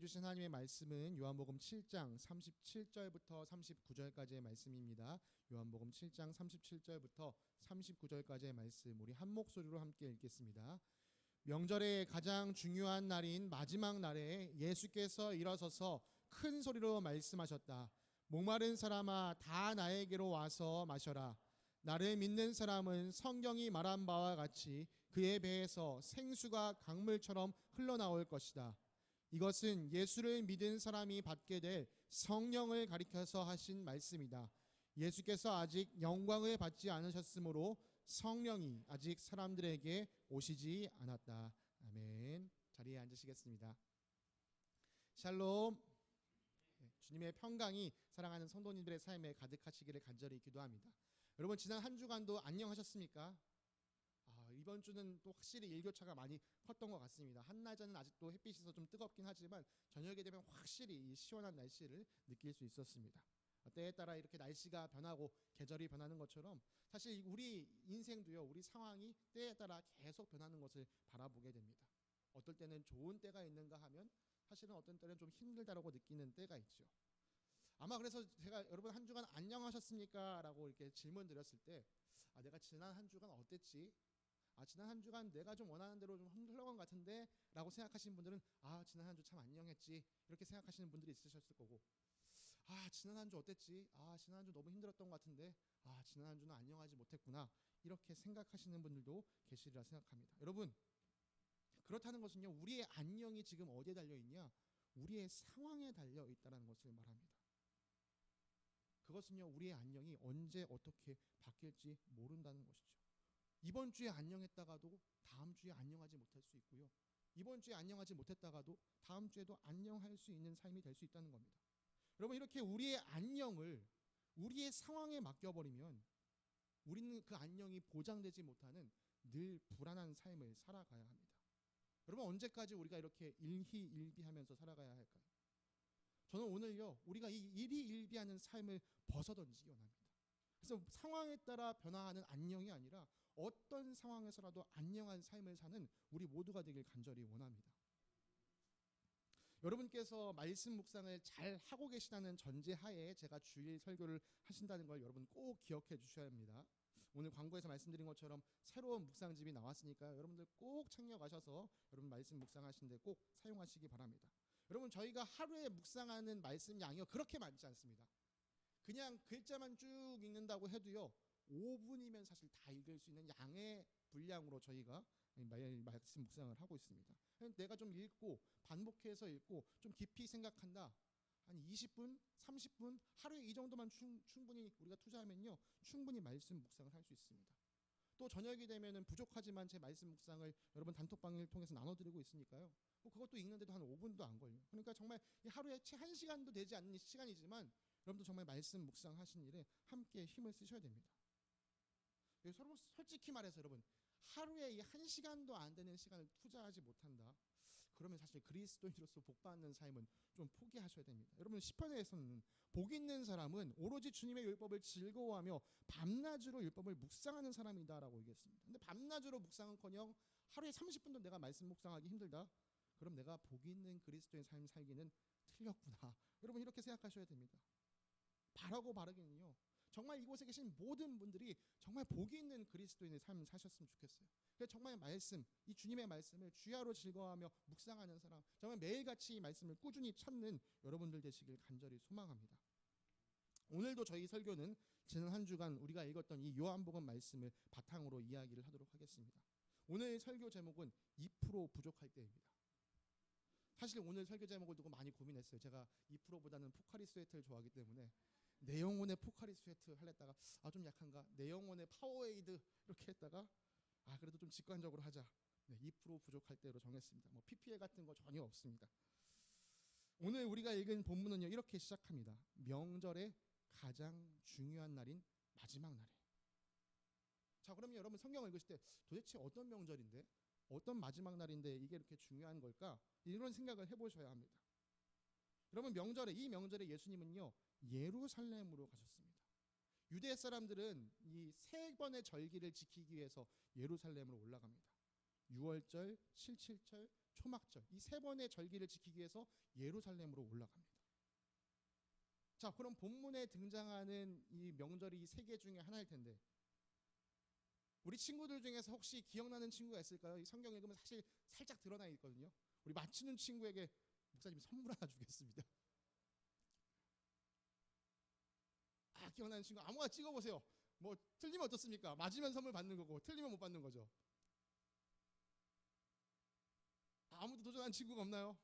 주신 하나님의 말씀은 요한복음 7장 37절부터 39절까지의 말씀입니다. 요한복음 7장 37절부터 39절까지의 말씀 우리 한 목소리로 함께 읽겠습니다. 명절의 가장 중요한 날인 마지막 날에 예수께서 일어서서 큰 소리로 말씀하셨다. 목마른 사람아 다 나에게로 와서 마셔라. 나를 믿는 사람은 성경이 말한 바와 같이 그의 배에서 생수가 강물처럼 흘러나올 것이다. 이것은 예수를 믿은 사람이 받게 될 성령을 가리켜서 하신 말씀이다. 예수께서 아직 영광을 받지 않으셨으므로 성령이 아직 사람들에게 오시지 않았다. 아멘. 자리에 앉으시겠습니다. 샬롬. 주님의 평강이 사랑하는 성도님들의 삶에 가득하시기를 간절히 기도합니다. 여러분 지난 한 주간도 안녕하셨습니까? 이번 주는 또 확실히 일교차가 많이 컸던 것 같습니다. 한낮에는 아직도 햇빛이 좀 뜨겁긴 하지만 저녁에 되면 확실히 이 시원한 날씨를 느낄 수 있었습니다. 때에 따라 이렇게 날씨가 변하고 계절이 변하는 것처럼 사실 우리 인생도요, 우리 상황이 때에 따라 계속 변하는 것을 바라보게 됩니다. 어떨 때는 좋은 때가 있는가 하면 사실은 어떤 때는 좀 힘들다라고 느끼는 때가 있죠. 아마 그래서 제가 여러분 한 주간 안녕하셨습니까? 라고 이렇게 질문 드렸을 때 내가 지난 한 주간 어땠지? 지난 한 주간 내가 좀 원하는 대로 좀 흘러간 것 같은데 라고 생각하시는 분들은 지난 한 주 참 안녕했지 이렇게 생각하시는 분들이 있으셨을 거고 지난 한 주 어땠지? 지난 한 주 너무 힘들었던 것 같은데 지난 한 주는 안녕하지 못했구나 이렇게 생각하시는 분들도 계시리라 생각합니다. 여러분 그렇다는 것은요, 우리의 안녕이 지금 어디에 달려있냐? 우리의 상황에 달려있다는 것을 말합니다. 그것은요, 우리의 안녕이 언제 어떻게 바뀔지 모른다는 것이죠. 이번 주에 안녕했다가도 다음 주에 안녕하지 못할 수 있고요, 이번 주에 안녕하지 못했다가도 다음 주에도 안녕할 수 있는 삶이 될 수 있다는 겁니다. 여러분 이렇게 우리의 안녕을 우리의 상황에 맡겨버리면 우리는 그 안녕이 보장되지 못하는 늘 불안한 삶을 살아가야 합니다. 여러분 언제까지 우리가 이렇게 일희일비하면서 살아가야 할까요? 저는 오늘요, 우리가 이 일희일비하는 삶을 벗어던지기 원합니다. 그래서 상황에 따라 변화하는 안녕이 아니라 어떤 상황에서라도 안녕한 삶을 사는 우리 모두가 되길 간절히 원합니다. 여러분께서 말씀 묵상을 잘 하고 계시다는 전제하에 제가 주일 설교를 하신다는 걸 여러분 꼭 기억해 주셔야 합니다. 오늘 광고에서 말씀드린 것처럼 새로운 묵상집이 나왔으니까 여러분들 꼭 챙겨가셔서 여러분 말씀 묵상하시는데 꼭 사용하시기 바랍니다. 여러분 저희가 하루에 묵상하는 말씀 양이요 그렇게 많지 않습니다. 그냥 글자만 쭉 읽는다고 해도요 5분이면 사실 다 읽을 수 있는 양의 분량으로 저희가 매일 말씀 묵상을 하고 있습니다. 내가 좀 읽고 반복해서 읽고 좀 깊이 생각한다, 한 20분, 30분 하루에 이 정도만 충분히 우리가 투자하면요 충분히 말씀 묵상을 할 수 있습니다. 또 저녁이 되면은 부족하지만 제 말씀 묵상을 여러분 단톡방을 통해서 나눠드리고 있으니까요 그것도 읽는데도 한 5분도 안 걸려요. 그러니까 정말 하루에 채 1시간도 되지 않는 시간이지만 여러분도 정말 말씀 묵상하신 일에 함께 힘을 쓰셔야 됩니다. 여러분 솔직히 말해서 여러분 하루에 이 1시간도 안 되는 시간을 투자하지 못한다, 그러면 사실 그리스도인으로서 복받는 삶은 좀 포기하셔야 됩니다. 여러분 시편에서는 복 있는 사람은 오로지 주님의 율법을 즐거워하며 밤낮으로 율법을 묵상하는 사람이다 라고 얘기했습니다. 근데 밤낮으로 묵상은커녕 하루에 30분도 내가 말씀 묵상하기 힘들다, 그럼 내가 복 있는 그리스도인 삶 살기는 틀렸구나. 여러분 이렇게 생각하셔야 됩니다. 바라고 바르기는요 정말 이곳에 계신 모든 분들이 정말 복이 있는 그리스도인의 삶을 사셨으면 좋겠어요. 그래서 정말 말씀, 이 주님의 말씀을 주야로 즐거워하며 묵상하는 사람, 정말 매일같이 이 말씀을 꾸준히 찾는 여러분들 되시길 간절히 소망합니다. 오늘도 저희 설교는 지난 한 주간 우리가 읽었던 이 요한복음 말씀을 바탕으로 이야기를 하도록 하겠습니다. 오늘 설교 제목은 2% 부족할 때입니다. 사실 오늘 설교 제목을 두고 많이 고민했어요. 제가 2%보다는 포카리 스웨트를 좋아하기 때문에 내 영혼의 포카리 스웨트 하려다가 좀 약한가, 내 영혼의 파워에이드 이렇게 했다가 그래도 좀 직관적으로 하자, 2% 부족할 때로 정했습니다. PPL 같은 거 전혀 없습니다. 오늘 우리가 읽은 본문은요 이렇게 시작합니다. 명절의 가장 중요한 날인 마지막 날에. 자, 그러면 여러분 성경을 읽으실 때 도대체 어떤 명절인데, 어떤 마지막 날인데 이게 이렇게 중요한 걸까, 이런 생각을 해보셔야 합니다. 여러분 이 명절에 예수님은요 예루살렘으로 가셨습니다. 유대 사람들은 이 3번의 절기를 지키기 위해서 예루살렘으로 올라갑니다. 유월절, 칠칠절, 초막절 이 세 번의 절기를 지키기 위해서 예루살렘으로 올라갑니다. 자, 그럼 본문에 등장하는 이 명절이 이 세 개 중에 하나일 텐데 우리 친구들 중에서 혹시 기억나는 친구가 있을까요? 이 성경 읽으면 사실 살짝 드러나 있거든요. 우리 맞추는 친구에게 목사님 선물 하나 주겠습니다. 아, 기억나는 친구 아무거나 찍어보세요. 뭐 틀리면 어떻습니까? 맞으면 선물 받는 거고 틀리면 못 받는 거죠. 아무도 도전한 친구가 없나요?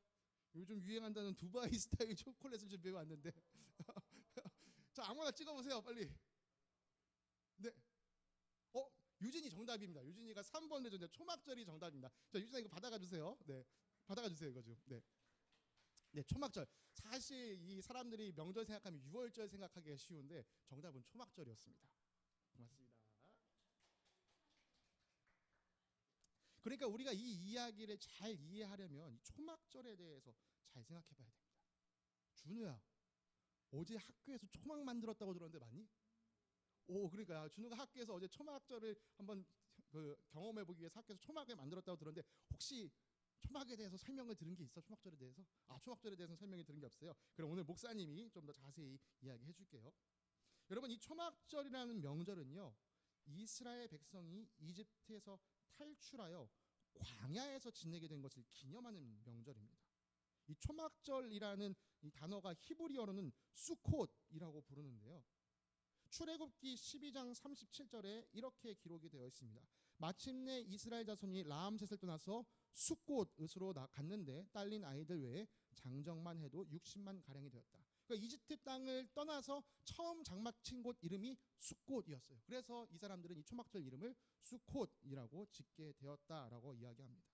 요즘 유행한다는 두바이 스타일 초콜릿을 준비해 왔는데 자, 아무나 찍어보세요 빨리. 네. 유진이 정답입니다. 유진이가 3번 내줬는데 초막절이 정답입니다. 자, 유진아 이거 받아가 주세요. 네, 받아가 주세요 이거 좀. 네. 네, 초막절. 사실 이 사람들이 명절 생각하면 유월절 생각하기가 쉬운데 정답은 초막절이었습니다. 고맙습니다. 그러니까 우리가 이 이야기를 잘 이해하려면 이 초막절에 대해서 잘 생각해 봐야 됩니다. 준우야, 어제 학교에서 초막 만들었다고 들었는데 맞니? 그러니까 준우가 학교에서 어제 초막절을 한번 경험해 보기 위해서 학교에서 초막을 만들었다고 들었는데 혹시 초막에 대해서 설명을 들은 게 있어? 초막절에 대해서? 초막절에 대해서는 설명이 들은 게 없어요. 그럼 오늘 목사님이 좀 더 자세히 이야기해 줄게요. 여러분, 이 초막절이라는 명절은요, 이스라엘 백성이 이집트에서 탈출하여 광야에서 지내게 된 것을 기념하는 명절입니다. 이 초막절이라는 이 단어가 히브리어로는 수콧이라고 부르는데요. 출애굽기 12장 37절에 이렇게 기록이 되어 있습니다. 마침내 이스라엘 자손이 라암셋을 떠나서 숫곳으로 갔는데 딸린 아이들 외에 장정만 해도 60만 가량이 되었다. 그러니까 이집트 땅을 떠나서 처음 장막 친 곳 이름이 숫곳이었어요. 그래서 이 사람들은 이 초막절 이름을 수콧이라고 짓게 되었다라고 이야기합니다.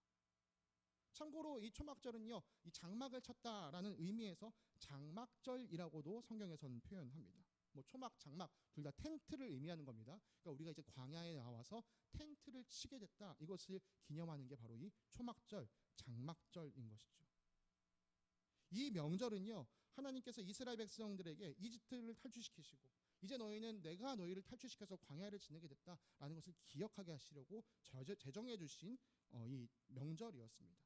참고로 이 초막절은요, 이 장막을 쳤다라는 의미에서 장막절이라고도 성경에서는 표현합니다. 뭐 초막, 장막 둘 다 텐트를 의미하는 겁니다. 그러니까 우리가 이제 광야에 나와서 텐트를 치게 됐다. 이것을 기념하는 게 바로 이 초막절, 장막절인 것이죠. 이 명절은요, 하나님께서 이스라엘 백성들에게 이집트를 탈출시키시고 이제 너희는 내가 너희를 탈출시켜서 광야를 지내게 됐다라는 것을 기억하게 하시려고 제정해 주신 이 명절이었습니다.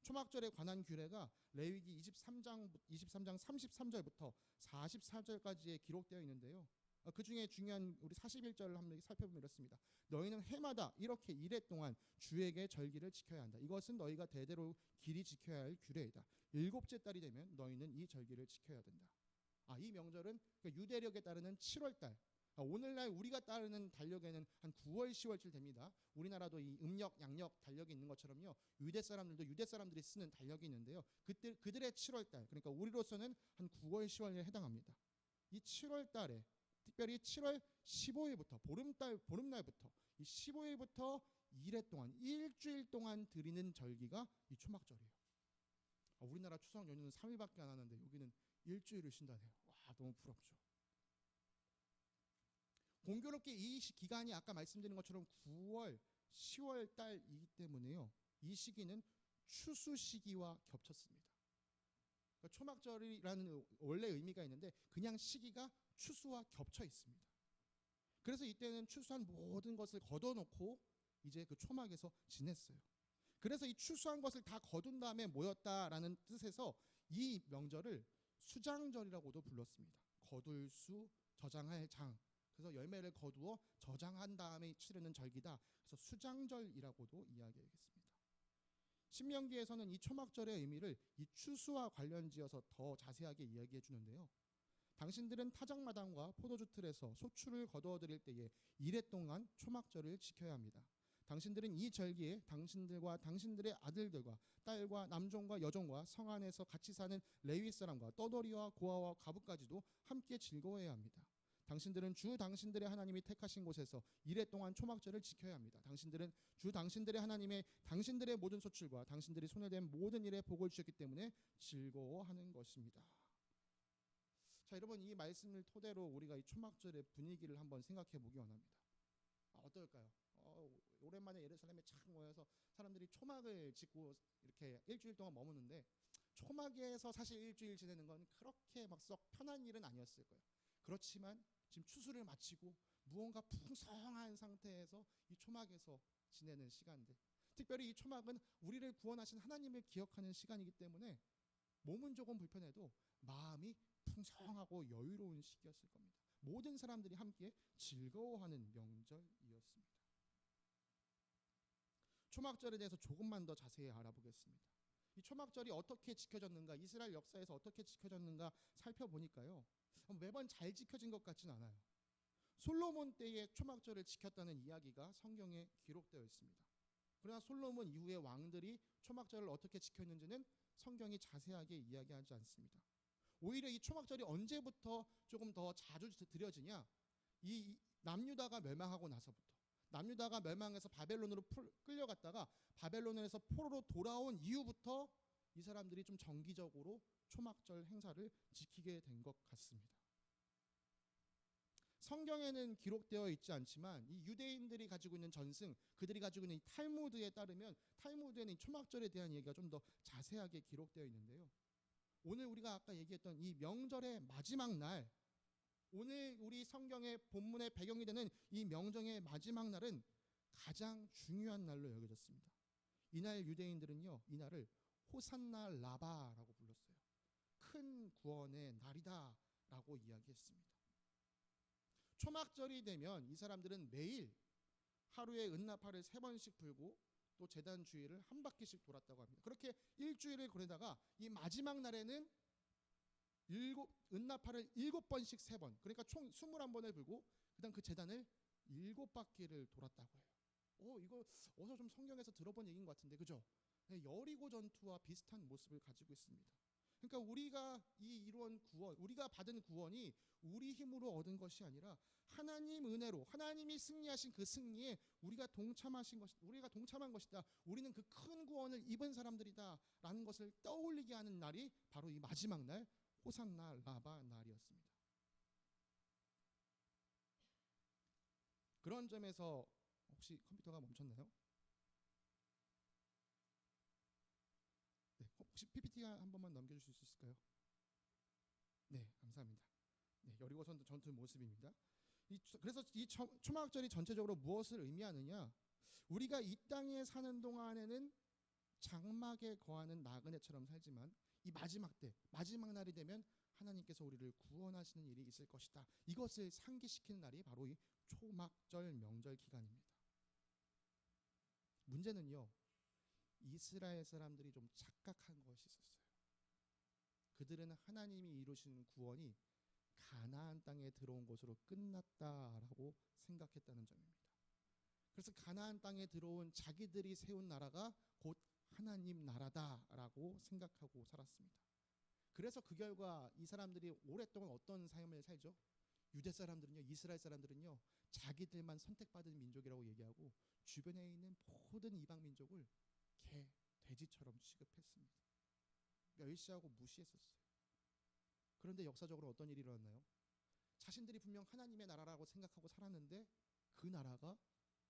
초막절에 관한 규례가 레위기 23장 33절부터 44절까지에 기록되어 있는데요. 그 중에 중요한 우리 41절을 한번 살펴보면 이렇습니다. 너희는 해마다 이렇게 이래 동안 주에게 절기를 지켜야 한다. 이것은 너희가 대대로 길이 지켜야 할 규례이다. 7째 달이 되면 너희는 이 절기를 지켜야 된다. 이 명절은 유대력에 따르는 7월달, 오늘날 우리가 따르는 달력에는 한 9월, 10월쯤 됩니다. 우리나라도 이 음력, 양력 달력이 있는 것처럼요. 유대 사람들도 유대 사람들이 쓰는 달력이 있는데요. 그들의 7월달, 그러니까 우리로서는 한 9월, 10월에 해당합니다. 이 7월달에 특별히 7월 15일부터 보름날부터 이 15일부터 이래 동안 일주일 동안 드리는 절기가 이 초막절이에요. 우리나라 추석 연휴는 3일밖에 안 하는데 여기는 일주일을 쉰다네요. 와, 너무 부럽죠. 공교롭게 이 기간이 아까 말씀드린 것처럼 9월, 10월 달이기 때문에요. 이 시기는 추수 시기와 겹쳤습니다. 그러니까 초막절이라는 원래 의미가 있는데 그냥 시기가 추수와 겹쳐 있습니다. 그래서 이때는 추수한 모든 것을 걷어놓고 이제 그 초막에서 지냈어요. 그래서 이 추수한 것을 다 거둔 다음에 모였다라는 뜻에서 이 명절을 수장절이라고도 불렀습니다. 거둘 수, 저장할 장. 그래서 열매를 거두어 저장한 다음에 치르는 절기다. 그래서 수장절이라고도 이야기하겠습니다. 신명기에서는 이 초막절의 의미를 이 추수와 관련지어서 더 자세하게 이야기해 주는데요. 당신들은 타작마당과 포도주 틀에서 소출을 거두어 드릴 때에 이래 동안 초막절을 지켜야 합니다. 당신들은 이 절기에 당신들과 당신들의 아들들과 딸과 남종과 여종과 성 안에서 같이 사는 레위 사람과 떠돌이와 고아와 가부까지도 함께 즐거워해야 합니다. 당신들은 주 당신들의 하나님이 택하신 곳에서 이래 동안 초막절을 지켜야 합니다. 당신들은 주 당신들의 하나님의 당신들의 모든 소출과 당신들이 손에 댄 모든 일에 복을 주셨기 때문에 즐거워하는 것입니다. 자, 여러분, 이 말씀을 토대로 우리가 이 초막절의 분위기를 한번 생각해 보기 원합니다. 어떨까요? 오랜만에 예루살렘에 착 모여서 사람들이 초막을 짓고 이렇게 일주일 동안 머무는데 초막에서 사실 일주일 지내는 건 그렇게 막 썩 편한 일은 아니었을 거예요. 그렇지만 지금 추수를 마치고 무언가 풍성한 상태에서 이 초막에서 지내는 시간들, 특별히 이 초막은 우리를 구원하신 하나님을 기억하는 시간이기 때문에 몸은 조금 불편해도 마음이 풍성하고 여유로운 시기였을 겁니다. 모든 사람들이 함께 즐거워하는 명절이었습니다. 초막절에 대해서 조금만 더 자세히 알아보겠습니다. 이 초막절이 어떻게 지켜졌는가, 이스라엘 역사에서 어떻게 지켜졌는가 살펴보니까요, 매번 잘 지켜진 것 같진 않아요. 솔로몬 때의 초막절을 지켰다는 이야기가 성경에 기록되어 있습니다. 그러나 솔로몬 이후의 왕들이 초막절을 어떻게 지켰는지는 성경이 자세하게 이야기하지 않습니다. 오히려 이 초막절이 언제부터 조금 더 자주 드려지냐, 이 남유다가 멸망하고 나서부터, 남유다가 멸망해서 바벨론으로 끌려갔다가 바벨론에서 포로로 돌아온 이후부터 이 사람들이 좀 정기적으로 초막절 행사를 지키게 된 것 같습니다. 성경에는 기록되어 있지 않지만 이 유대인들이 가지고 있는 전승, 그들이 가지고 있는 이 탈무드에 따르면 탈무드에는 이 초막절에 대한 얘기가 좀 더 자세하게 기록되어 있는데요. 오늘 우리가 아까 얘기했던 이 명절의 마지막 날, 오늘 우리 성경의 본문의 배경이 되는 이 명절의 마지막 날은 가장 중요한 날로 여겨졌습니다. 이날 유대인들은요, 이 날을 호산나 라바라고 불렀어요. 큰 구원의 날이다 라고 이야기했습니다. 초막절이 되면 이 사람들은 매일 하루에 은나팔을 3번씩 불고 또 제단 주위를 한 바퀴씩 돌았다고 합니다. 그렇게 일주일을 보내다가 이 마지막 날에는 은나팔을 7번씩 3번, 그러니까 총 21번을 불고 그다음 그 제단을 7바퀴를 돌았다고 해요. 이거 어서 좀 성경에서 들어본 얘기인 것 같은데, 그죠? 여리고 전투와 비슷한 모습을 가지고 있습니다. 그러니까 우리가 이루한 구원, 우리가 받은 구원이 우리 힘으로 얻은 것이 아니라 하나님 은혜로, 하나님이 승리하신 그 승리에 우리가 동참한 것이다. 우리는 그 큰 구원을 입은 사람들이다라는 것을 떠올리게 하는 날이 바로 이 마지막 날, 호산나 라바 날이었습니다. 그런 점에서 혹시 컴퓨터가 멈췄나요? 네, 혹시 PPT 한 번만 넘겨주실 수 있을까요? 네, 감사합니다. 네, 여리고 전투 모습입니다. 그래서 이 초막절이 전체적으로 무엇을 의미하느냐? 우리가 이 땅에 사는 동안에는 장막에 거하는 나그네처럼 살지만 이 마지막 때, 마지막 날이 되면 하나님께서 우리를 구원하시는 일이 있을 것이다. 이것을 상기시키는 날이 바로 이 초막절 명절 기간입니다. 문제는요, 이스라엘 사람들이 좀 착각한 것이 있었어요. 그들은 하나님이 이루시는 구원이 가나안 땅에 들어온 것으로 끝났다라고 생각했다는 점입니다. 그래서 가나안 땅에 들어온 자기들이 세운 나라가 곧 하나님 나라다라고 생각하고 살았습니다. 그래서 그 결과 이 사람들이 오랫동안 어떤 삶을 살죠? 유대 사람들은요, 이스라엘 사람들은요, 자기들만 선택받은 민족이라고 얘기하고 주변에 있는 모든 이방 민족을 개, 돼지처럼 취급했습니다. 멸시하고 무시했었어요. 그런데 역사적으로 어떤 일이 일어났나요? 자신들이 분명 하나님의 나라라고 생각하고 살았는데 그 나라가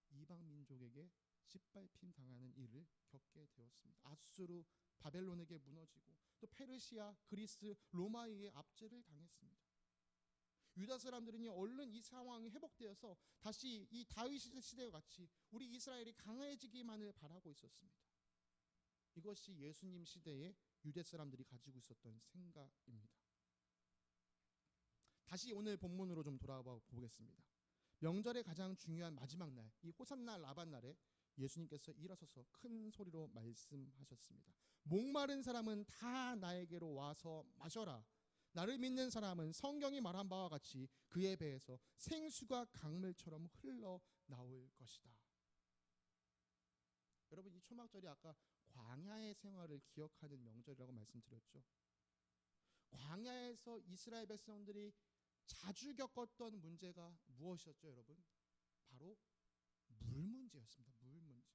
이방 민족에게 짓밟힘 당하는 일을 겪게 되었습니다. 아수르, 바벨론에게 무너지고 또 페르시아, 그리스, 로마의 압제를 당했습니다. 유다 사람들은요, 얼른 이 상황이 회복되어서 다시 이 다윗 시대와 같이 우리 이스라엘이 강해지기만을 바라고 있었습니다. 이것이 예수님 시대의 유대 사람들이 가지고 있었던 생각입니다. 다시 오늘 본문으로 좀 돌아와 보겠습니다. 명절의 가장 중요한 마지막 날, 이 호산나 라반 날에 예수님께서 일어서서 큰 소리로 말씀하셨습니다. 목마른 사람은 다 나에게로 와서 마셔라. 나를 믿는 사람은 성경이 말한 바와 같이 그의 배에서 생수가 강물처럼 흘러나올 것이다. 여러분, 이 초막절이 아까 광야의 생활을 기억하는 명절이라고 말씀드렸죠. 광야에서 이스라엘 백성들이 자주 겪었던 문제가 무엇이었죠, 여러분? 바로 물 문제였습니다. 물 문제.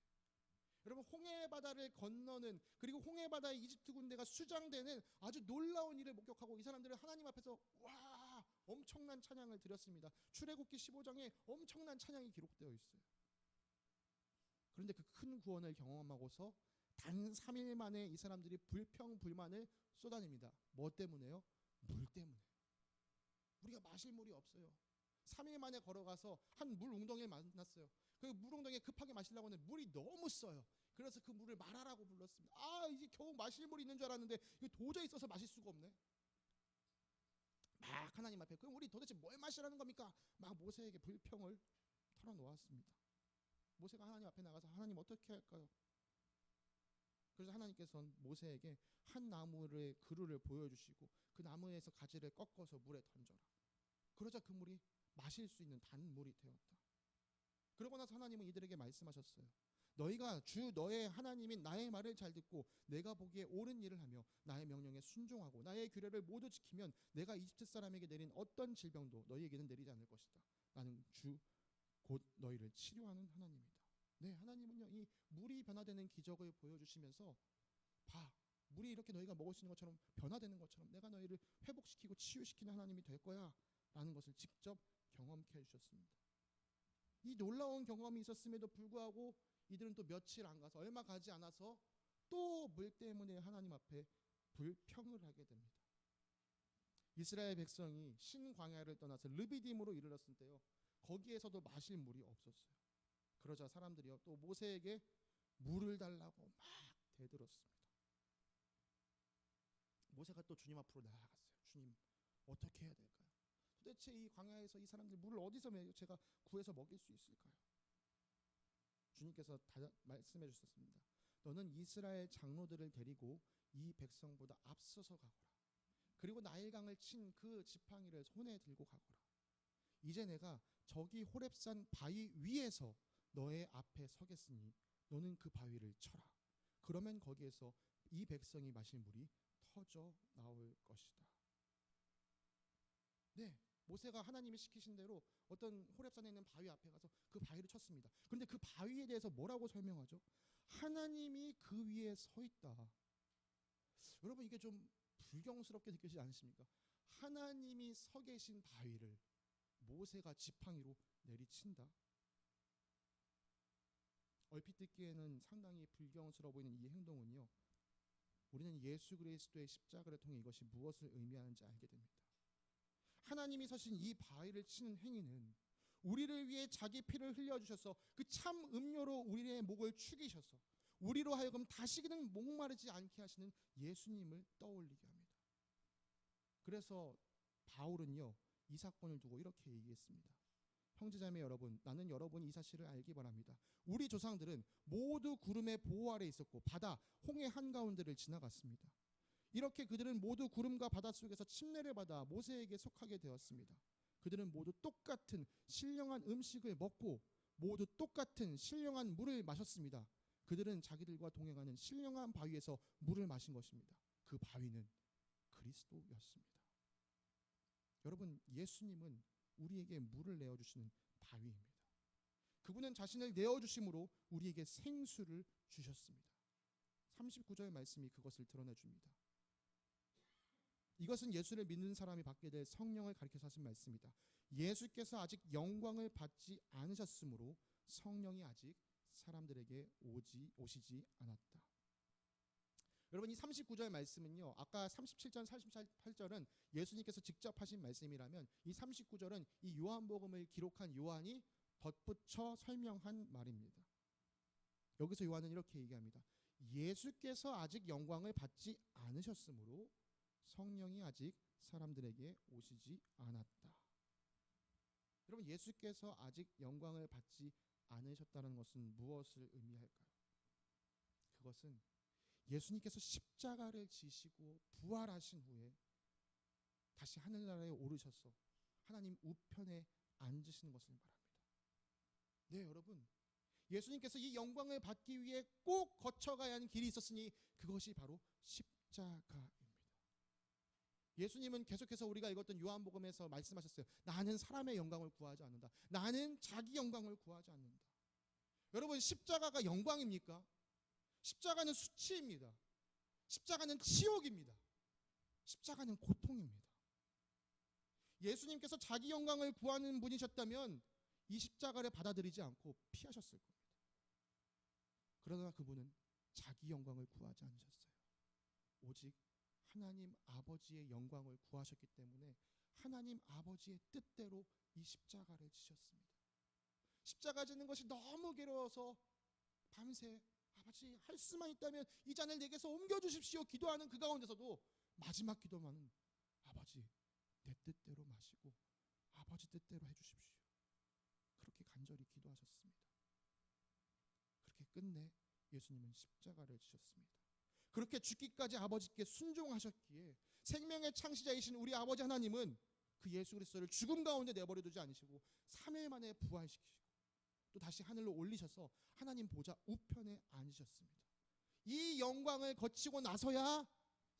여러분, 홍해 바다를 건너는, 그리고 홍해 바다의 이집트 군대가 수장되는 아주 놀라운 일을 목격하고 이 사람들은 하나님 앞에서 와, 엄청난 찬양을 드렸습니다. 출애굽기 15장에 엄청난 찬양이 기록되어 있어요. 그런데 그 큰 구원을 경험하고서 단 3일 만에 이 사람들이 불평불만을 쏟아냅니다. 뭐 때문에요? 물 때문에. 우리가 마실 물이 없어요. 3일 만에 걸어가서 한 물 웅덩이를 만났어요. 그 물 웅덩이에 급하게 마시려고 하는데 물이 너무 써요. 그래서 그 물을 마라라고 불렀습니다. 아, 이제 겨우 마실 물이 있는 줄 알았는데 이거 도저히 있어서 마실 수가 없네. 막 하나님 앞에, 그럼 우리 도대체 뭘 마시라는 겁니까? 막 모세에게 불평을 털어놓았습니다. 모세가 하나님 앞에 나가서 하나님 어떻게 할까요? 그래서 하나님께서는 모세에게 한 나무의 그루를 보여주시고 그 나무에서 가지를 꺾어서 물에 던져라. 그러자 그 물이 마실 수 있는 단물이 되었다. 그러고 나서 하나님은 이들에게 말씀하셨어요. 너희가 주 너의 하나님인 나의 말을 잘 듣고 내가 보기에 옳은 일을 하며 나의 명령에 순종하고 나의 규례를 모두 지키면 내가 이집트 사람에게 내린 어떤 질병도 너희에게는 내리지 않을 것이다. 나는 주 곧 너희를 치료하는 하나님이다. 네, 하나님은요, 이 물이 변화되는 기적을 보여주시면서 봐, 물이 이렇게 너희가 먹을 수 있는 것처럼 변화되는 것처럼 내가 너희를 회복시키고 치유시키는 하나님이 될 거야 라는 것을 직접 경험케 해주셨습니다. 이 놀라운 경험이 있었음에도 불구하고 이들은 또 며칠 안 가서, 얼마 가지 않아서 또 물 때문에 하나님 앞에 불평을 하게 됩니다. 이스라엘 백성이 신광야를 떠나서 르비딤으로 이르렀을 때요, 거기에서도 마실 물이 없었어요. 그러자 사람들이요 또 모세에게 물을 달라고 막 대들었습니다. 모세가 또 주님 앞으로 나아갔어요. 주님, 어떻게 해야 될까요? 도대체 이 광야에서 이 사람들 물을 어디서 제가 구해서 먹일 수 있을까요? 주님께서 말씀해 주셨습니다. 너는 이스라엘 장로들을 데리고 이 백성보다 앞서서 가거라. 그리고 나일강을 친 그 지팡이를 손에 들고 가거라. 이제 내가 저기 호렙산 바위 위에서 너의 앞에 서겠으니 너는 그 바위를 쳐라. 그러면 거기에서 이 백성이 마실 물이 터져 나올 것이다. 네, 모세가 하나님이 시키신 대로 어떤 호렙산에 있는 바위 앞에 가서 그 바위를 쳤습니다. 그런데 그 바위에 대해서 뭐라고 설명하죠? 하나님이 그 위에 서 있다. 여러분, 이게 좀 불경스럽게 느껴지지 않으십니까? 하나님이 서 계신 바위를 모세가 지팡이로 내리친다. 얼핏 듣기에는 상당히 불경스러워 보이는 이 행동은요, 우리는 예수 그리스도의 십자가를 통해 이것이 무엇을 의미하는지 알게 됩니다. 하나님이 서신 이 바위를 치는 행위는 우리를 위해 자기 피를 흘려주셔서 그 참 음료로 우리의 목을 축이셔서 우리로 하여금 다시는 목마르지 않게 하시는 예수님을 떠올리게 합니다. 그래서 바울은요, 이 사건을 두고 이렇게 얘기했습니다. 형제자매 여러분, 나는 여러분이 이 사실을 알기 바랍니다. 우리 조상들은 모두 구름의 보호 아래 있었고 바다, 홍해 한가운데를 지나갔습니다. 이렇게 그들은 모두 구름과 바다 속에서 침례를 받아 모세에게 속하게 되었습니다. 그들은 모두 똑같은 신령한 음식을 먹고 모두 똑같은 신령한 물을 마셨습니다. 그들은 자기들과 동행하는 신령한 바위에서 물을 마신 것입니다. 그 바위는 그리스도였습니다. 여러분, 예수님은 우리에게 물을 내어주시는 바위입니다. 그분은 자신을 내어주심으로 우리에게 생수를 주셨습니다. 39절 말씀이 그것을 드러내줍니다. 이것은 예수를 믿는 사람이 받게 될 성령을 가리켜서 하신 말씀입니다. 예수께서 아직 영광을 받지 않으셨으므로 성령이 아직 사람들에게 오시지 않았다. 여러분, 이 39절 말씀은요, 아까 37절, 38절은 예수님께서 직접 하신 말씀이라면 이 39절은 이 요한복음을 기록한 요한이 덧붙여 설명한 말입니다. 여기서 요한은 이렇게 얘기합니다. 예수께서 아직 영광을 받지 않으셨으므로 성령이 아직 사람들에게 오시지 않았다. 여러분, 예수께서 아직 영광을 받지 않으셨다는 것은 무엇을 의미할까요? 그것은 예수님께서 십자가를 지시고 부활하신 후에 다시 하늘나라에 오르셔서 하나님 우편에 앉으시는 것을 말합니다. 네, 여러분, 예수님께서 이 영광을 받기 위해 꼭 거쳐가야 하는 길이 있었으니 그것이 바로 십자가입니다. 예수님은 계속해서 우리가 읽었던 요한복음에서 말씀하셨어요. 나는 사람의 영광을 구하지 않는다. 나는 자기 영광을 구하지 않는다. 여러분, 십자가가 영광입니까? 십자가는 수치입니다. 십자가는 치욕입니다. 십자가는 고통입니다. 예수님께서 자기 영광을 구하는 분이셨다면 이 십자가를 받아들이지 않고 피하셨을 겁니다. 그러나 그분은 자기 영광을 구하지 않으셨어요. 오직 하나님 아버지의 영광을 구하셨기 때문에 하나님 아버지의 뜻대로 이 십자가를 지셨습니다. 십자가 지는 것이 너무 괴로워서 밤새 아버지 할 수만 있다면 이 잔을 내게서 옮겨주십시오 기도하는 그 가운데서도 마지막 기도만은 아버지 내 뜻대로 마시고 아버지 뜻대로 해주십시오. 그렇게 간절히 기도하셨습니다. 그렇게 끝내 예수님은 십자가를 지셨습니다. 그렇게 죽기까지 아버지께 순종하셨기에 생명의 창시자이신 우리 아버지 하나님은 그 예수 그리스도를 죽음 가운데 내버려 두지 않으시고 3일 만에 부활시키시고 또 다시 하늘로 올리셔서 하나님 보좌 우편에 앉으셨습니다. 이 영광을 거치고 나서야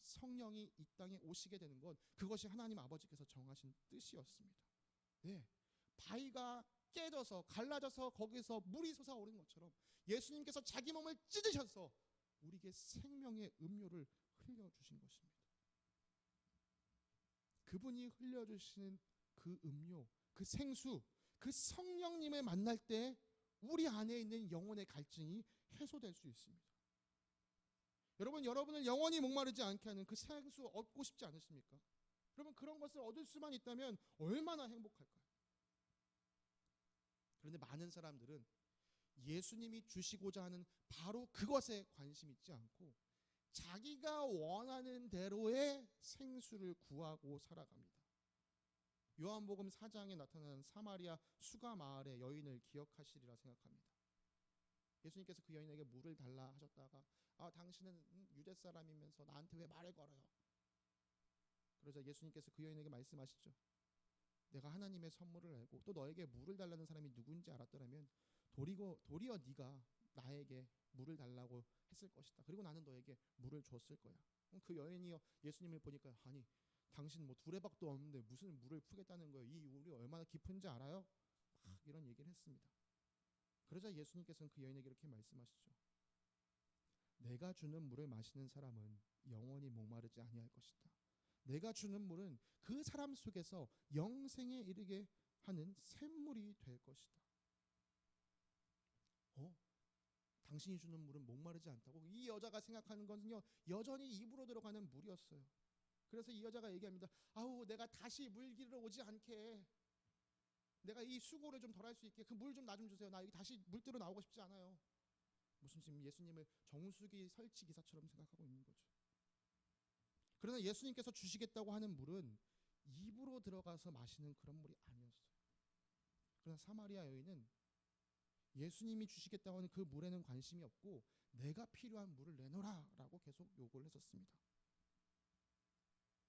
성령이 이 땅에 오시게 되는 것, 그것이 하나님 아버지께서 정하신 뜻이었습니다. 네, 바위가 깨져서 갈라져서 거기서 물이 솟아오르는 것처럼 예수님께서 자기 몸을 찢으셔서 우리에게 생명의 음료를 흘려주신 것입니다. 그분이 흘려주시는 그 음료, 그 생수, 그 성령님을 만날 때 우리 안에 있는 영혼의 갈증이 해소될 수 있습니다. 여러분, 여러분을 영원히 목마르지 않게 하는 그 생수 얻고 싶지 않으십니까? 여러분, 그런 것을 얻을 수만 있다면 얼마나 행복할까요? 그런데 많은 사람들은 예수님이 주시고자 하는 바로 그것에 관심 있지 않고 자기가 원하는 대로의 생수를 구하고 살아갑니다. 요한복음 4장에 나타나는 사마리아 수가 마을의 여인을 기억하시리라 생각합니다. 예수님께서 그 여인에게 물을 달라 하셨다가 당신은 유대 사람이면서 나한테 왜 말을 걸어요? 그러자 예수님께서 그 여인에게 말씀하시죠. 내가 하나님의 선물을 알고 또 너에게 물을 달라는 사람이 누군지 알았더라면 도리어 네가 나에게 물을 달라고 했을 것이다. 그리고 나는 너에게 물을 줬을 거야. 그 여인이요 예수님을 보니까 아니 당신 뭐 두레박도 없는데 무슨 물을 푸겠다는 거예요. 이 물이 얼마나 깊은지 알아요? 막 이런 얘기를 했습니다. 그러자 예수님께서는 그 여인에게 이렇게 말씀하시죠. 내가 주는 물을 마시는 사람은 영원히 목마르지 아니할 것이다. 내가 주는 물은 그 사람 속에서 영생에 이르게 하는 샘물이 될 것이다. 당신이 주는 물은 목마르지 않다고? 이 여자가 생각하는 것은요 여전히 입으로 들어가는 물이었어요. 그래서 이 여자가 얘기합니다. 내가 다시 물기로 오지 않게 내가 이 수고를 좀 덜 할 수 있게 그 물 좀 나 좀 주세요. 나 여기 다시 물들어 나오고 싶지 않아요. 무슨 지금 예수님을 정수기 설치 기사처럼 생각하고 있는 거죠. 그러나 예수님께서 주시겠다고 하는 물은 입으로 들어가서 마시는 그런 물이 아니었어요. 그러나 사마리아 여인은 예수님이 주시겠다고 하는 그 물에는 관심이 없고 내가 필요한 물을 내놓으라 라고 계속 요구를 했었습니다.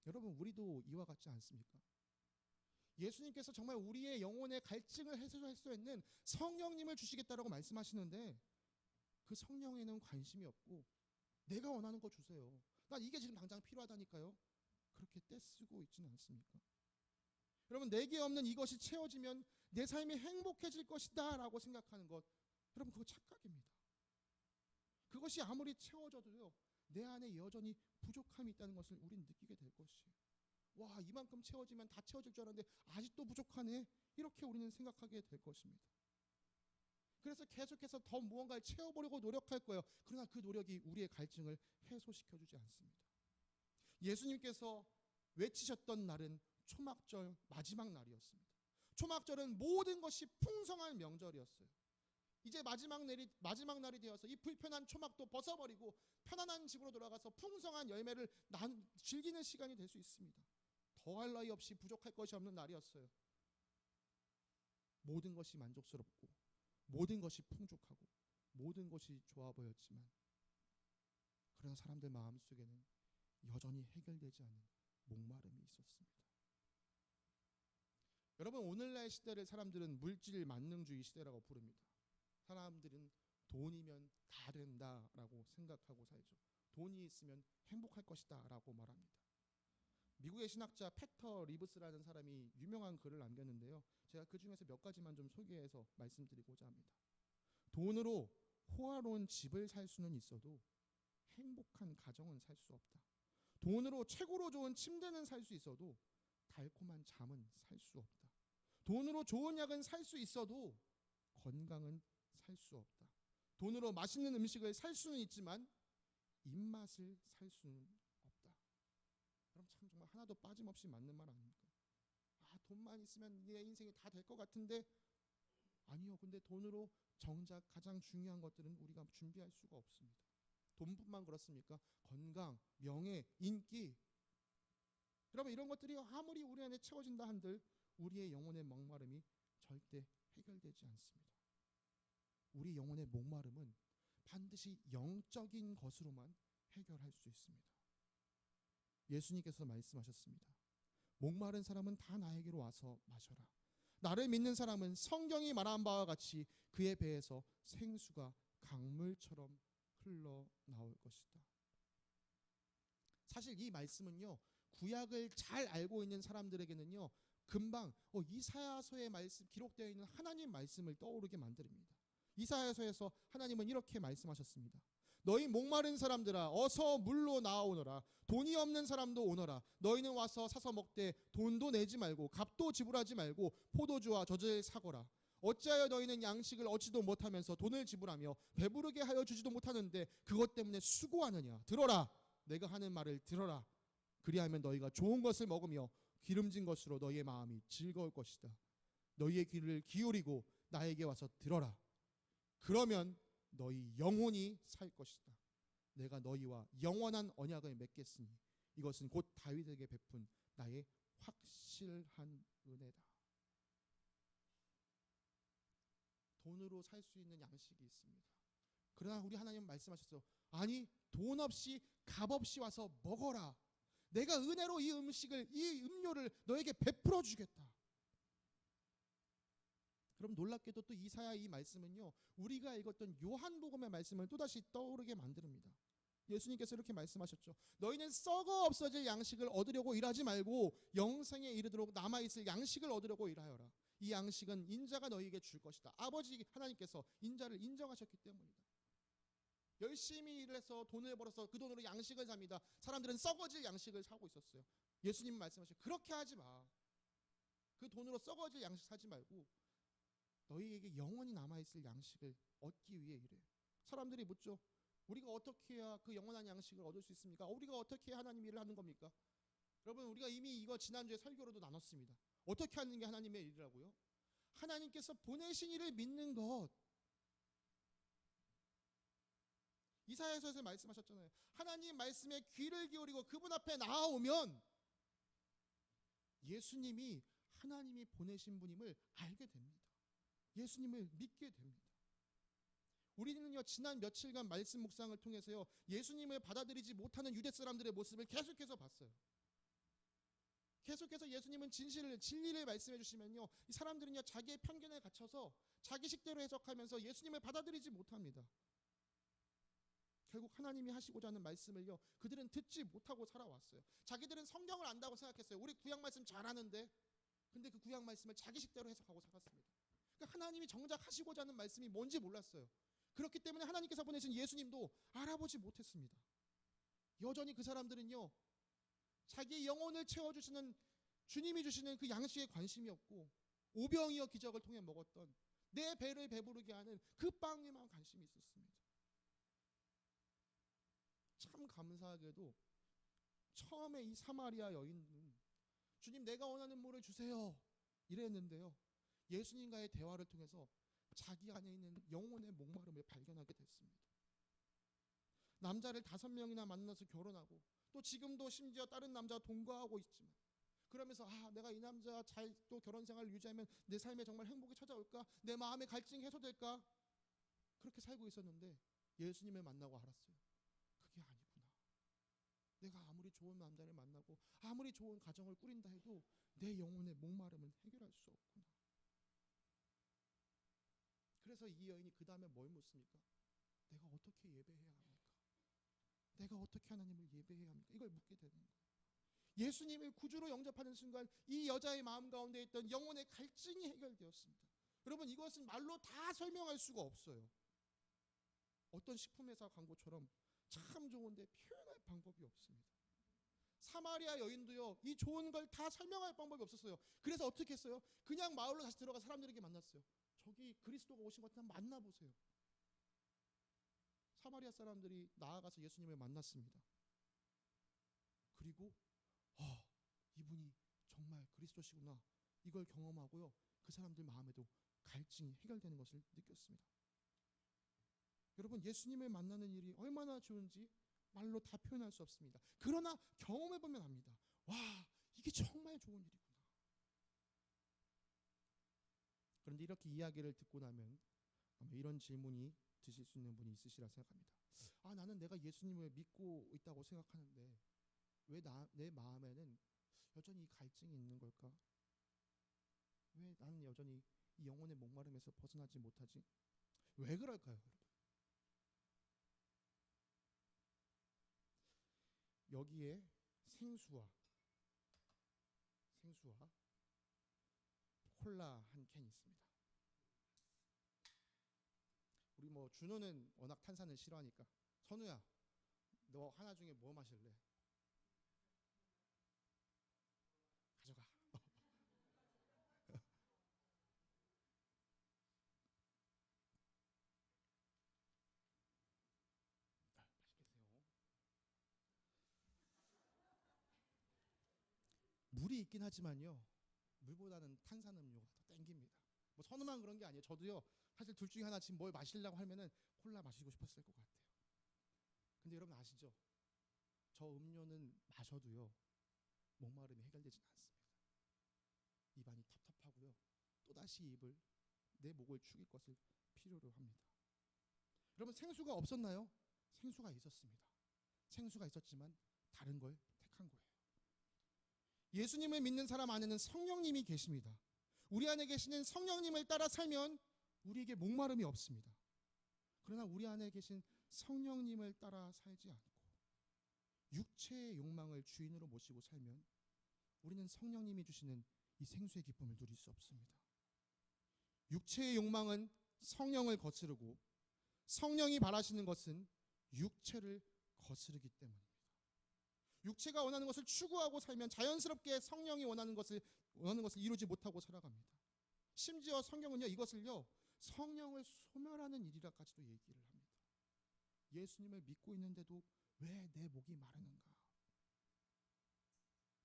여러분, 우리도 이와 같지 않습니까? 예수님께서 정말 우리의 영혼의 갈증을 해소할 수 있는 성령님을 주시겠다라고 말씀하시는데 그 성령에는 관심이 없고 내가 원하는 거 주세요. 난 이게 지금 당장 필요하다니까요. 그렇게 떼쓰고 있지는 않습니까? 여러분, 내게 없는 이것이 채워지면 내 삶이 행복해질 것이다 라고 생각하는 것, 여러분 그거 착각입니다. 그것이 아무리 채워져도요 내 안에 여전히 부족함이 있다는 것을 우린 느끼게 될 것이에요. 와, 이만큼 채워지면 다 채워질 줄 알았는데 아직도 부족하네, 이렇게 우리는 생각하게 될 것입니다. 그래서 계속해서 더 무언가를 채워보려고 노력할 거예요. 그러나 그 노력이 우리의 갈증을 해소시켜주지 않습니다. 예수님께서 외치셨던 날은 초막절 마지막 날이었습니다. 초막절은 모든 것이 풍성한 명절이었어요. 이제 마지막 날이 되어서 이 불편한 초막도 벗어버리고 편안한 집으로 돌아가서 풍성한 열매를 즐기는 시간이 될 수 있습니다. 더할 나위 없이 부족할 것이 없는 날이었어요. 모든 것이 만족스럽고 모든 것이 풍족하고 모든 것이 좋아 보였지만 그러나 사람들 마음속에는 여전히 해결되지 않은 목마름이 있었습니다. 여러분, 오늘날 시대를 사람들은 물질 만능주의 시대라고 부릅니다. 사람들은 돈이면 다 된다라고 생각하고 살죠. 돈이 있으면 행복할 것이다 라고 말합니다. 미국의 신학자 페터 리브스라는 사람이 유명한 글을 남겼는데요. 제가 그 중에서 몇 가지만 좀 소개해서 말씀드리고자 합니다. 돈으로 호화로운 집을 살 수는 있어도 행복한 가정은 살 수 없다. 돈으로 최고로 좋은 침대는 살 수 있어도 달콤한 잠은 살 수 없다. 돈으로 좋은 약은 살 수 있어도 건강은 살 수 없다. 돈으로 맛있는 음식을 살 수는 있지만 입맛을 살 수는 없다. 그럼 참 정말 하나도 빠짐없이 맞는 말 아닙니까? 돈만 있으면 내 인생이 다 될 것 같은데 아니요. 근데 돈으로 정작 가장 중요한 것들은 우리가 준비할 수가 없습니다. 돈뿐만 그렇습니까? 건강, 명예, 인기. 여러분 이런 것들이 아무리 우리 안에 채워진다 한들 우리의 영혼의 목마름이 절대 해결되지 않습니다. 우리 영혼의 목마름은 반드시 영적인 것으로만 해결할 수 있습니다. 예수님께서 말씀하셨습니다. 목마른 사람은 다 나에게로 와서 마셔라. 나를 믿는 사람은 성경이 말한 바와 같이 그의 배에서 생수가 강물처럼 흘러나올 것이다. 사실 이 말씀은요, 구약을 잘 알고 있는 사람들에게는요, 금방 이사야서에 기록되어 있는 하나님 말씀을 떠오르게 만듭니다. 이사야서에서 하나님은 이렇게 말씀하셨습니다. 너희 목마른 사람들아 어서 물로 나아오너라. 돈이 없는 사람도 오너라. 너희는 와서 사서 먹되 돈도 내지 말고 값도 지불하지 말고 포도주와 젖을 사거라. 어찌하여 너희는 양식을 얻지도 못하면서 돈을 지불하며 배부르게 하여 주지도 못하는데 그것 때문에 수고하느냐. 들어라. 내가 하는 말을 들어라. 그리하면 너희가 좋은 것을 먹으며 기름진 것으로 너희의 마음이 즐거울 것이다. 너희의 귀를 기울이고 나에게 와서 들어라. 그러면 너희 영혼이 살 것이다. 내가 너희와 영원한 언약을 맺겠으니 이것은 곧 다윗에게 베푼 나의 확실한 은혜다. 돈으로 살 수 있는 양식이 있습니다. 그러나 우리 하나님은 말씀하셨어. 아니 돈 없이 값 없이 와서 먹어라. 내가 은혜로 이 음식을 이 음료를 너에게 베풀어 주겠다. 그럼 놀랍게도 또 이사야 이 말씀은요, 우리가 읽었던 요한복음의 말씀을 또다시 떠오르게 만듭니다. 예수님께서 이렇게 말씀하셨죠. 너희는 썩어 없어질 양식을 얻으려고 일하지 말고 영생에 이르도록 남아있을 양식을 얻으려고 일하여라. 이 양식은 인자가 너희에게 줄 것이다. 아버지 하나님께서 인자를 인정하셨기 때문이다. 열심히 일해서 돈을 벌어서 그 돈으로 양식을 삽니다. 사람들은 썩어질 양식을 사고 있었어요. 예수님 말씀하시죠. 그렇게 하지 마. 그 돈으로 썩어질 양식 사지 말고 너희에게 영원히 남아있을 양식을 얻기 위해 일해. 사람들이 묻죠. 우리가 어떻게 해야 그 영원한 양식을 얻을 수 있습니까? 우리가 어떻게 해야 하나님 일을 하는 겁니까? 여러분 우리가 이미 이거 지난주에 설교로도 나눴습니다. 어떻게 하는 게 하나님의 일이라고요? 하나님께서 보내신 이를 믿는 것. 이사야서에서 말씀하셨잖아요. 하나님 말씀에 귀를 기울이고 그분 앞에 나아오면 예수님이 하나님이 보내신 분임을 알게 됩니다. 예수님을 믿게 됩니다. 우리는요 지난 며칠간 말씀 묵상을 통해서요 예수님을 받아들이지 못하는 유대 사람들의 모습을 계속해서 봤어요. 계속해서 예수님은 진리를 말씀해 주시면요 이 사람들은요 자기의 편견에 갇혀서 자기 식대로 해석하면서 예수님을 받아들이지 못합니다. 결국 하나님이 하시고자 하는 말씀을요 그들은 듣지 못하고 살아왔어요. 자기들은 성경을 안다고 생각했어요. 우리 구약 말씀 잘하는데, 근데 그 구약 말씀을 자기 식대로 해석하고 살았습니다. 그러니까 하나님이 정작 하시고자 하는 말씀이 뭔지 몰랐어요. 그렇기 때문에 하나님께서 보내신 예수님도 알아보지 못했습니다. 여전히 그 사람들은요 자기 영혼을 채워주시는 주님이 주시는 그 양식에 관심이 없고 오병이어 기적을 통해 먹었던 내 배를 배부르게 하는 그 빵에만 관심이 있었습니다. 참 감사하게도 처음에 이 사마리아 여인은 주님 내가 원하는 물을 주세요 이랬는데요 예수님과의 대화를 통해서 자기 안에 있는 영혼의 목마름을 발견하게 됐습니다. 남자를 5명이나 만나서 결혼하고 또 지금도 심지어 다른 남자와 동거하고 있지만 그러면서 내가 이 남자와 잘 또 결혼 생활을 유지하면 내 삶에 정말 행복이 찾아올까? 내 마음의 갈증이 해소될까? 그렇게 살고 있었는데 예수님을 만나고 알았어요. 그게 아니구나. 내가 아무리 좋은 남자를 만나고 아무리 좋은 가정을 꾸린다 해도 내 영혼의 목마름은 해결할 수 없구나. 그래서 이 여인이 그 다음에 뭘 묻습니까? 내가 어떻게 예배해야 합니까? 내가 어떻게 하나님을 예배해야 합니까? 이걸 묻게 되는 거예요. 예수님을 구주로 영접하는 순간 이 여자의 마음 가운데 있던 영혼의 갈증이 해결되었습니다. 여러분 이것은 말로 다 설명할 수가 없어요. 어떤 식품회사 광고처럼 참 좋은데 표현할 방법이 없습니다. 사마리아 여인도요 이 좋은 걸 다 설명할 방법이 없었어요. 그래서 어떻게 했어요? 그냥 마을로 다시 들어가 사람들에게 만났어요. 저기 그리스도가 오신 것 같으면 만나보세요. 사마리아 사람들이 나아가서 예수님을 만났습니다. 그리고 이분이 정말 그리스도시구나 이걸 경험하고요 그 사람들 마음에도 갈증이 해결되는 것을 느꼈습니다. 여러분, 예수님을 만나는 일이 얼마나 좋은지 말로 다 표현할 수 없습니다. 그러나 경험해보면 압니다. 와, 이게 정말 좋은 일이구나. 그런데 이렇게 이야기를 듣고 나면 아마 이런 질문이 드실 수 있는 분이 있으시라 생각합니다. 아, 나는 내가 예수님을 믿고 있다고 생각하는데 왜 내 마음에는 여전히 이 갈증이 있는 걸까? 왜 나는 여전히 이 영혼의 목마름에서 벗어나지 못하지? 왜 그럴까요, 여러분? 여기에 생수와 콜라 한 캔 있습니다. 우리 뭐 준호는 워낙 탄산을 싫어하니까, 선우야, 너 하나 중에 뭐 마실래? 가져가. 맛있겠어요. 물이 있긴 하지만요, 물보다는 탄산음료가 더 땡깁니다. 뭐 선우만 그런 게 아니에요. 저도요, 사실 둘 중에 하나 지금 뭘 마시려고 하면은 콜라 마시고 싶었을 것 같아요. 근데 여러분 아시죠? 저 음료는 마셔도요, 목마름이 해결되진 않습니다. 입안이 텁텁하고요, 또다시 내 목을 축일 것을 필요로 합니다. 여러분, 생수가 없었나요? 생수가 있었습니다. 생수가 있었지만 다른 걸 택한 거예요. 예수님을 믿는 사람 안에는 성령님이 계십니다. 우리 안에 계시는 성령님을 따라 살면 우리에게 목마름이 없습니다. 그러나 우리 안에 계신 성령님을 따라 살지 않고 육체의 욕망을 주인으로 모시고 살면 우리는 성령님이 주시는 이 생수의 기쁨을 누릴 수 없습니다. 육체의 욕망은 성령을 거스르고 성령이 바라시는 것은 육체를 거스르기 때문입니다. 육체가 원하는 것을 추구하고 살면 자연스럽게 성령이 원하는 것을 이루지 못하고 살아갑니다. 심지어 성경은요, 이것을요, 성령을 소멸하는 일이라까지도 얘기를 합니다. 예수님을 믿고 있는데도 왜 내 목이 마르는가?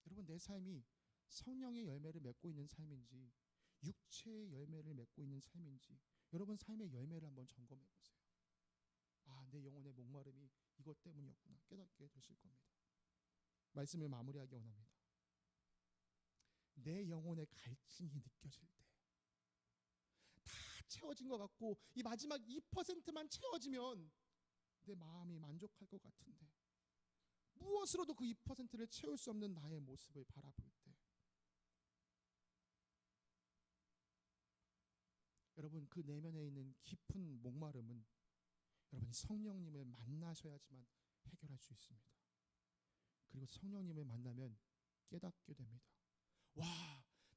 여러분, 내 삶이 성령의 열매를 맺고 있는 삶인지 육체의 열매를 맺고 있는 삶인지 여러분 삶의 열매를 한번 점검해 보세요. 아, 내 영혼의 목마름이 이것 때문이었구나 깨닫게 되실 겁니다. 말씀을 마무리하기 원합니다. 내 영혼의 갈증이 느껴질 때 다 채워진 것 같고 이 마지막 2%만 채워지면 내 마음이 만족할 것 같은데 무엇으로도 그 2%를 채울 수 없는 나의 모습을 바라볼 때 여러분, 그 내면에 있는 깊은 목마름은 여러분이 성령님을 만나셔야지만 해결할 수 있습니다. 그리고 성령님을 만나면 깨닫게 됩니다. 와,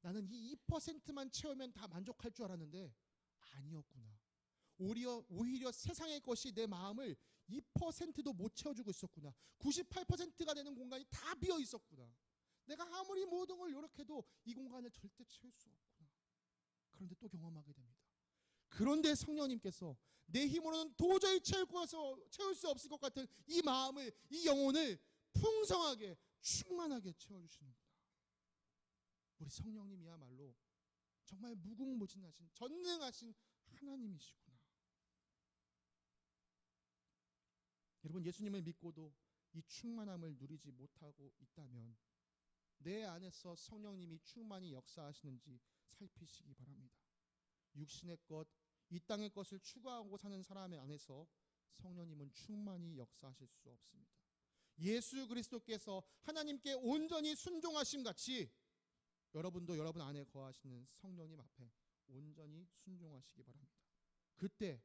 나는 이 2%만 채우면 다 만족할 줄 알았는데 아니었구나. 오히려 세상의 것이 내 마음을 2%도 못 채워주고 있었구나. 98%가 되는 공간이 다 비어 있었구나. 내가 아무리 모든 걸 노력해도 이 공간을 절대 채울 수 없구나. 그런데 또 경험하게 됩니다. 그런데 성령님께서 내 힘으로는 도저히 채울 수 없을 것 같은 이 마음을, 이 영혼을 풍성하게 충만하게 채워주시는구나. 우리 성령님이야말로 정말 무궁무진하신 전능하신 하나님이시구나. 여러분, 예수님을 믿고도 이 충만함을 누리지 못하고 있다면 내 안에서 성령님이 충만히 역사하시는지 살피시기 바랍니다. 육신의 것, 이 땅의 것을 추구하고 사는 사람의 안에서 성령님은 충만히 역사하실 수 없습니다. 예수 그리스도께서 하나님께 온전히 순종하심 같이 여러분도 여러분 안에 거하시는 성령님 앞에 온전히 순종하시기 바랍니다. 그때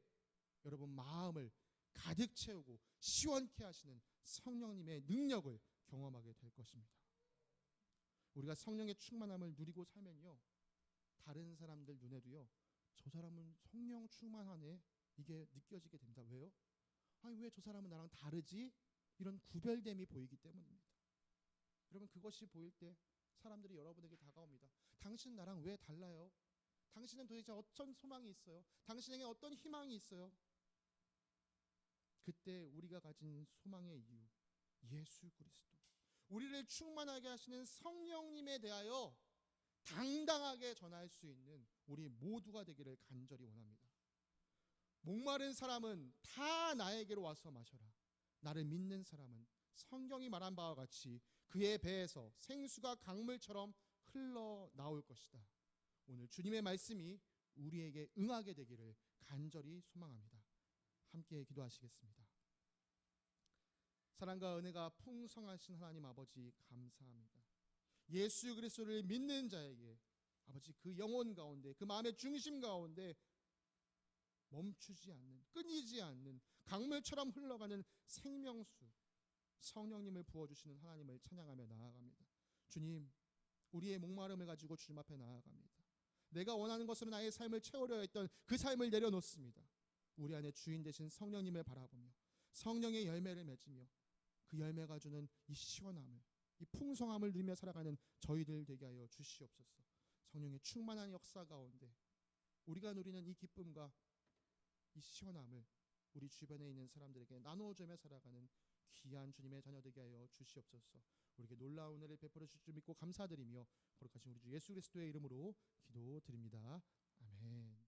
여러분 마음을 가득 채우고 시원케 하시는 성령님의 능력을 경험하게 될 것입니다. 우리가 성령의 충만함을 누리고 살면요, 다른 사람들 눈에도요, 저 사람은 성령 충만하네, 이게 느껴지게 됩니다. 왜요? 아니, 왜 저 사람은 나랑 다르지? 이런 구별됨이 보이기 때문입니다. 여러분, 그것이 보일 때 사람들이 여러분에게 다가옵니다. 당신은 나랑 왜 달라요? 당신은 도대체 어떤 소망이 있어요? 당신에게 어떤 희망이 있어요? 그때 우리가 가진 소망의 이유, 예수 그리스도, 우리를 충만하게 하시는 성령님에 대하여 당당하게 전할 수 있는 우리 모두가 되기를 간절히 원합니다. 목마른 사람은 다 나에게로 와서 마셔라. 나를 믿는 사람은 성경이 말한 바와 같이 그의 배에서 생수가 강물처럼 흘러나올 것이다. 오늘 주님의 말씀이 우리에게 응하게 되기를 간절히 소망합니다. 함께 기도하시겠습니다. 사랑과 은혜가 풍성하신 하나님 아버지 감사합니다. 예수 그리스도를 믿는 자에게 아버지 그 영혼 가운데 그 마음의 중심 가운데 멈추지 않는 끊이지 않는 강물처럼 흘러가는 생명수 성령님을 부어주시는 하나님을 찬양하며 나아갑니다. 주님, 우리의 목마름을 가지고 주님 앞에 나아갑니다. 내가 원하는 것으로 나의 삶을 채우려 했던 그 삶을 내려놓습니다. 우리 안에 주인 되신 성령님을 바라보며 성령의 열매를 맺으며 그 열매가 주는 이 시원함을, 이 풍성함을 누리며 살아가는 저희들 되게 하여 주시옵소서. 성령의 충만한 역사 가운데 우리가 누리는 이 기쁨과 이 시원함을 우리 주변에 있는 사람들에게 나누어주며 살아가는 귀한 주님의 자녀 되게 하여 주시옵소서. 우리에게 놀라운 은혜를 베풀어 주실 줄 믿고 감사드리며 거룩하신 우리 주 예수 그리스도의 이름으로 기도드립니다. 아멘.